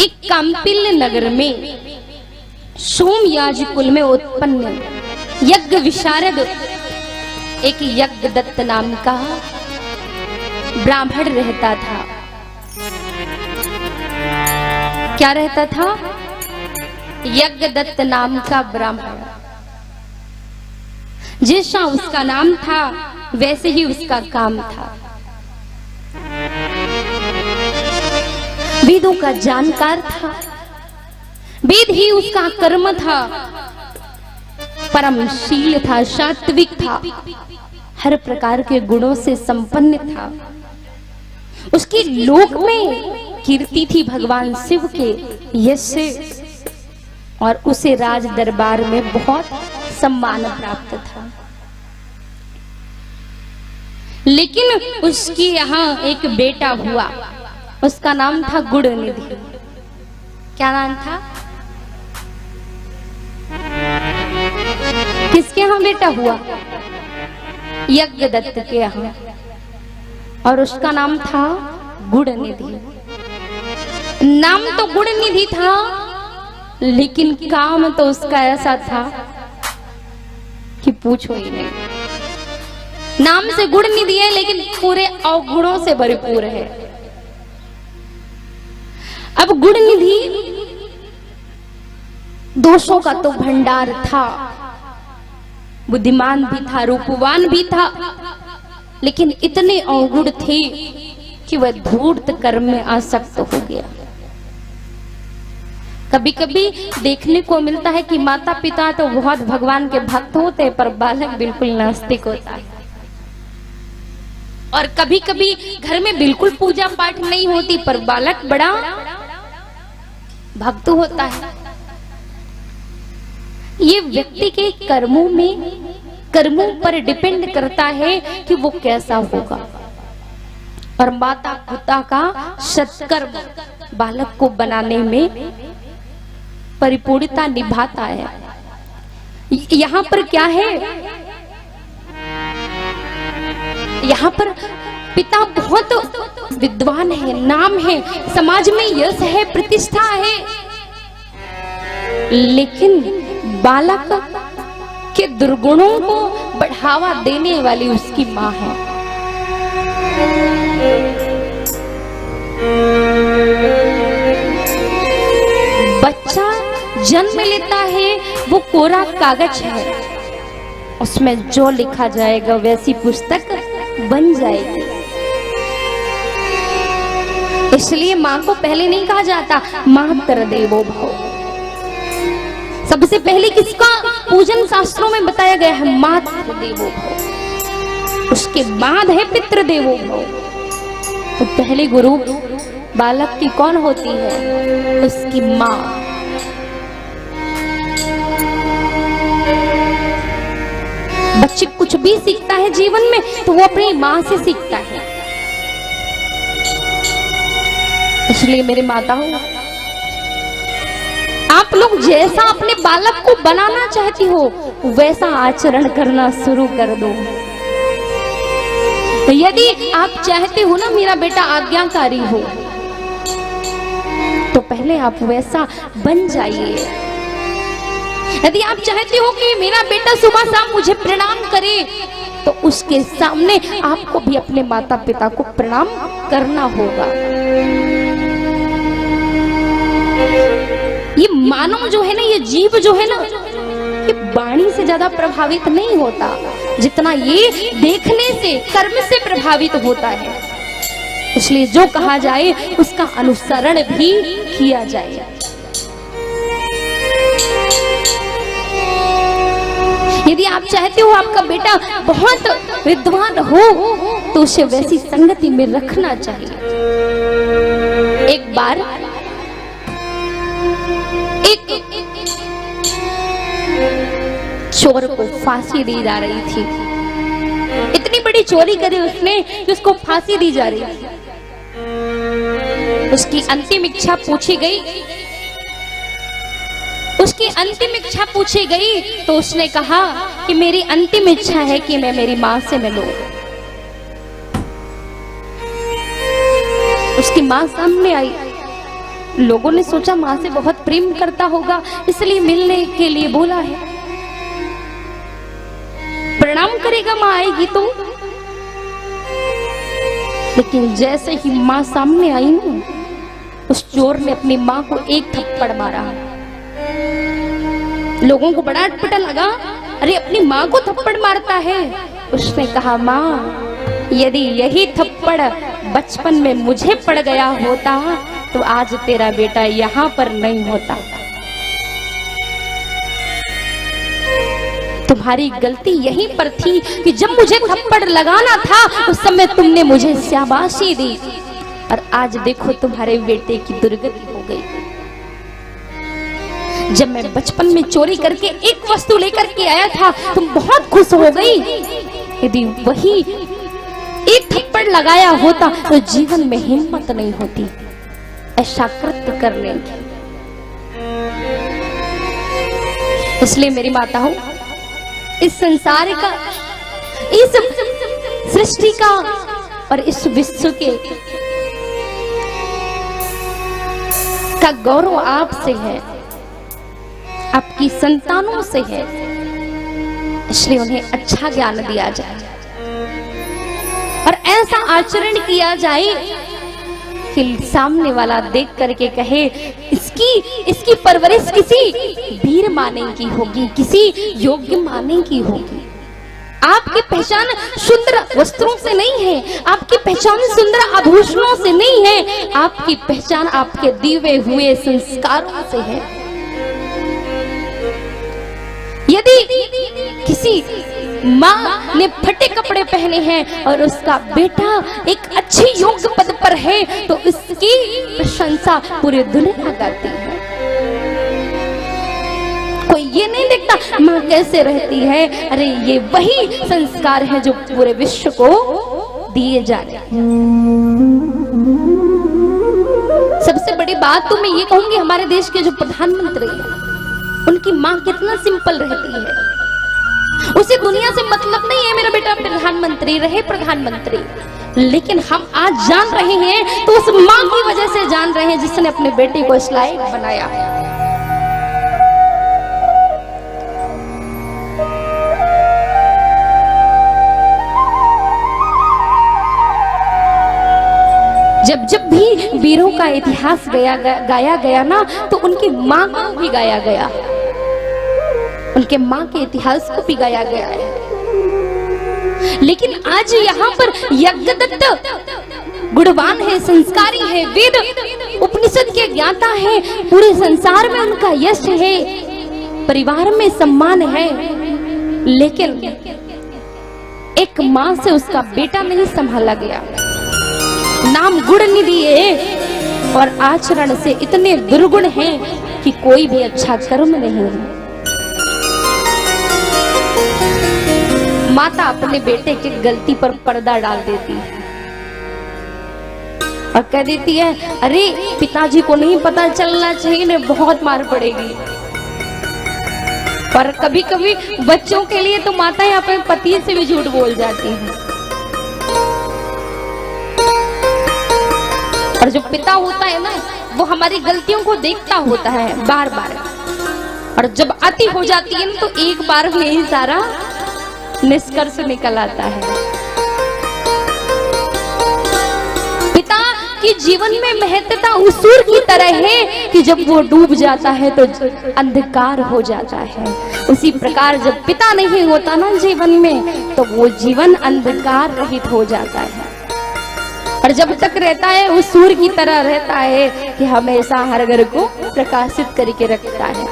एक कांपिल्य नगर में सोमयाज कुल में उत्पन्न यज्ञ विशारद एक यज्ञदत्त नाम का ब्राह्मण रहता था। क्या रहता था? यज्ञदत्त नाम का ब्राह्मण। जैसा उसका नाम था वैसे ही उसका काम था। वेदों का जानकार था, वेद ही उसका कर्म था, परमशील था, सात्विक था, हर प्रकार के गुणों से संपन्न था। उसके लोक में कीर्ति थी भगवान शिव के यश से, और उसे राज दरबार में बहुत सम्मान प्राप्त था। लेकिन उसके यहाँ एक बेटा हुआ, उसका नाम था गुणनिधि। क्या नाम था? किसके यहाँ बेटा हुआ? यज्ञदत्त के यहाँ, और उसका नाम था गुणनिधि। नाम तो गुणनिधि था, लेकिन काम तो उसका ऐसा था कि पूछो ही नहीं। नाम से गुणनिधि है, लेकिन पूरे अवगुणों से भरपूर है। अब गुणनिधि दोषों का तो भंडार था, बुद्धिमान भी था, रूपवान भी था, लेकिन इतने अवगुण थे कि वह धूर्त कर्म में आसक्त हो गया। कभी कभी देखने को मिलता है कि माता पिता तो बहुत भगवान के भक्त होते हैं, पर बालक बिल्कुल नास्तिक होता है। और कभी कभी घर में बिल्कुल पूजा पाठ नहीं होती, पर बालक बड़ा भक्त होता है। ये व्यक्ति के कर्मों पर डिपेंड करता है कि वो कैसा होगा। और माता पिता का सत्कर्म बालक को बनाने में परिपूर्णता निभाता है। यहाँ पर क्या है? यहाँ पर पिता बहुत विद्वान है, नाम है, समाज में यश है, प्रतिष्ठा है, लेकिन बालक के दुर्गुणों को बढ़ावा देने वाली उसकी माँ है। बच्चा जन्म लेता है, वो कोरा कागज है, उसमें जो लिखा जाएगा वैसी पुस्तक बन जाएगी। इसलिए माँ को पहले नहीं कहा जाता मातृ देवो भव। सबसे पहले किसका पूजन शास्त्रों में बताया गया है? मातृ देवो भव। उसके बाद है पितृ देवो भव। तो पहले गुरु बालक की कौन होती है? उसकी माँ। बच्चे कुछ भी सीखता है जीवन में तो वो अपनी माँ से सीखता है। इसलिए मेरे माताओं, आप लोग जैसा अपने बालक को बनाना चाहती हो वैसा आचरण करना शुरू कर दो। यदि आप चाहते हो ना मेरा बेटा आज्ञाकारी हो, तो पहले आप वैसा बन जाइए। यदि आप चाहते हो कि मेरा बेटा सुबह शाम मुझे प्रणाम करे, तो उसके सामने आपको भी अपने माता पिता को प्रणाम करना होगा। ये मानव जो है ना, ये जीव जो है ना, ये वाणी से ज्यादा प्रभावित नहीं होता जितना ये देखने से, कर्म से प्रभावित होता है। इसलिए जो कहा जाए उसका अनुसरण भी किया जाए। यदि आप चाहते हो आपका बेटा बहुत विद्वान हो, तो उसे वैसी संगति में रखना चाहिए। एक बार एक चोर को फांसी दी जा रही थी। इतनी बड़ी चोरी करी उसने कि उसको फांसी दी जा रही थी। उसकी अंतिम इच्छा पूछी गई, तो उसने कहा कि मेरी अंतिम इच्छा है कि मैं मेरी माँ से मिलूं। उसकी माँ सामने आई, लोगों ने सोचा माँ से बहुत प्रेम करता होगा, इसलिए मिलने के लिए बोला है। प्रणाम करेगा, माँ आएगी तो। लेकिन जैसे ही माँ सामने आई ना, उस चोर ने अपनी माँ को एक थप्पड़ मारा। लोगों को बड़ा अटपटा लगा, अरे अपनी माँ को थप्पड़ मारता है। उसने कहा, माँ यदि यही थप्पड़ बचपन में मुझे पड़ गया होता तो आज तेरा बेटा यहाँ पर नहीं होता। तुम्हारी गलती यहीं पर थी कि जब मुझे थप्पड़ लगाना था उस समय तुमने मुझे शाबाशी दी, और आज देखो तुम्हारे बेटे की दुर्गति हो गई। जब मैं बचपन में चोरी करके एक वस्तु लेकर के आया था तुम बहुत खुश हो गई, यदि वही एक थप्पड़ लगाया होता तो जीवन में हिम्मत नहीं होती ऐसा कृत्य करने की। इसलिए मेरी माता हो, इस संसार का, इस सृष्टि का और इस विश्व के का गौरव आपसे है, आपकी संतानों से है। इसलिए उन्हें अच्छा ज्ञान दिया जाए और ऐसा आचरण किया जाए कि सामने वाला देख करके कहे इसकी परवरिश किसी वीर माने की होगी, किसी योग्य माने की होगी। आपकी पहचान सुंदर वस्त्रों से नहीं है, आपकी पहचान सुंदर आभूषणों से नहीं है, आपकी पहचान आपके दिए हुए संस्कारों से है। यदि किसी माँ ने फटे कपड़े पहने हैं और उसका बेटा एक अच्छी योग्य पद पर है तो इसकी प्रशंसा पूरी दुनिया करती है। कोई ये नहीं देखता माँ कैसे रहती है, अरे ये वही संस्कार है जो पूरे विश्व को दिए जा रहे हैं। सबसे बड़ी बात तो मैं ये कहूंगी, हमारे देश के जो प्रधानमंत्री हैं उनकी माँ कितना सिंपल रहती है। उसे दुनिया से मतलब नहीं है मेरा बेटा प्रधानमंत्री रहे, प्रधानमंत्री। लेकिन हम आज जान रहे हैं तो उस माँ की वजह से जान रहे हैं जिसने अपने बेटे को इस लायक बनाया। जब भी वीरों का इतिहास गाया गया ना तो उनकी माँ को भी गाया गया, उनके माँ के इतिहास को भी गाया गया है। लेकिन आज यहाँ पर यज्ञदत्त गुणवान है, संस्कारी है, वेद उपनिषद के ज्ञाता है, पूरे संसार में उनका यश है, परिवार में सम्मान है। लेकिन एक माँ से उसका बेटा नहीं संभाला गया, नाम गुण नहीं दिए और आचरण से इतने दुर्गुण हैं कि कोई भी अच्छा कर्म नहीं है। माता अपने बेटे की गलती पर पर्दा डाल देती है और कह देती है, अरे पिताजी को नहीं पता चलना चाहिए, ने बहुत मार पड़ेगी। पर कभी कभी बच्चों के लिए तो माताएं अपने पति से भी झूठ बोल जाती हैं। और जो पिता होता है ना वो हमारी गलतियों को देखता होता है बार बार, और जब अति हो जाती है ना तो एक बार में ही सारा निष्कर्ष निकल आता है। पिता की जीवन में महत्वता उस सूर्य की तरह है कि जब वो डूब जाता है तो अंधकार हो जाता है। उसी प्रकार जब पिता नहीं होता ना जीवन में तो वो जीवन अंधकार रहित हो जाता है, और जब तक रहता है उस सूर्य की तरह रहता है कि हमेशा हर घर को प्रकाशित करके रखता है।